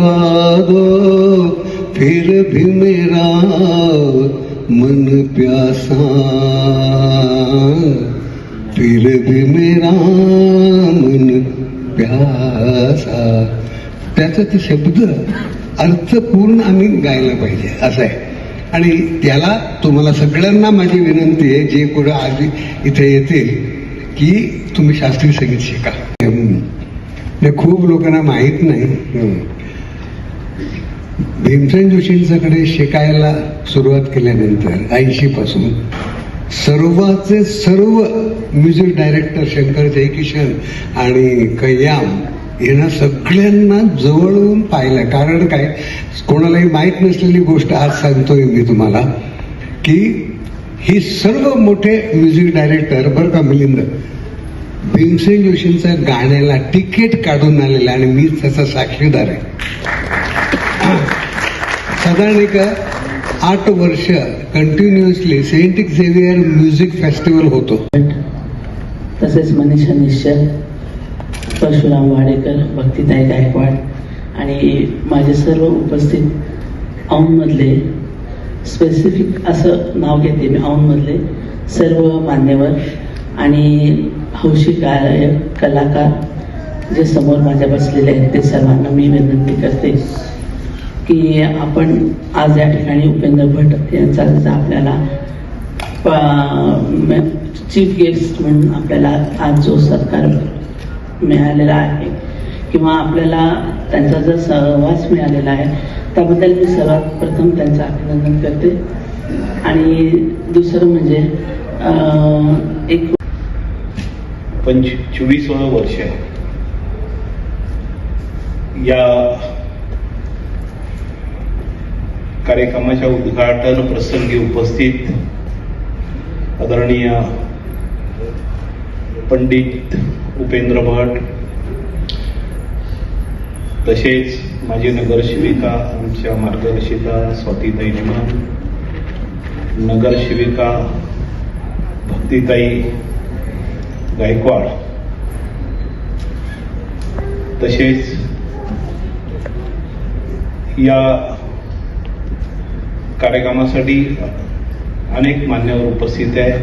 लौटा दो फिर भी मेरा मन प्यासा, फिर भी मेरा मन प्यासा. त्याचा ते शब्द अर्थपूर्ण आम्ही गायला पाहिजे असं आहे. आणि त्याला तुम्हाला सगळ्यांना माझी विनंती आहे, जे कोण आज इथे येतील, की तुम्ही शास्त्रीय संगीत शिका. हे खूप लोकांना माहीत नाही. भीमसेन जोशींच्याकडे शिकायला सुरुवात केल्यानंतर 80 पासून सर्वाचे सर्व म्युझिक डायरेक्टर शंकर जयकिशन आणि कय्याम यांना सगळ्यांना जवळून पाहिलं. कारण काय, कोणालाही माहीत नसलेली गोष्ट आज सांगतोय मी तुम्हाला, की ही सर्व मोठे म्युझिक डायरेक्टर बरं का मिलिंद, भीमसेन जोशींच्या गाण्याला तिकीट काढून आलेला आणि मी त्याचा साक्षीदार आहे. साधारण एक 8 वर्ष continuously saint Xavier music festival होतो. तसेच मनीषा निश्चल, परशुराम वाडेकर, भक्तिताई गायकवाड आणि माझे सर्व उपस्थित औंधमधले, स्पेसिफिक असं नाव घेते मी, औंधमधले सर्व मान्यवर आणि हौशी गायक कलाकार जे समोर माझ्या बसलेले आहेत, ते सर्वांना मी विनंती करते की आपण आज या ठिकाणी उपेंद्र भट यांचा आपल्याला चीफ गेस्ट म्हणून आपल्याला आज जो सत्कार मिळालेला आहे किंवा आपल्याला त्यांचा जर सहवास मिळालेला आहे, त्याबद्दल मी सर्वात प्रथम त्यांचं अभिनंदन करते. आणि दुसरं म्हणजे एक 25वं वर्ष या कार्यक्रमाच्या उद्घाटन प्रसंगी उपस्थित आदरणीय पंडित उपेंद्र भट, तसेच माझी नगरसेविका आमच्या मार्गदर्शिका स्वातीताई निमन, नगरसेविका भक्तिताई गायकवाड, तसेच या कार्यक्रमासाठी अनेक मान्यवर उपस्थित आहेत.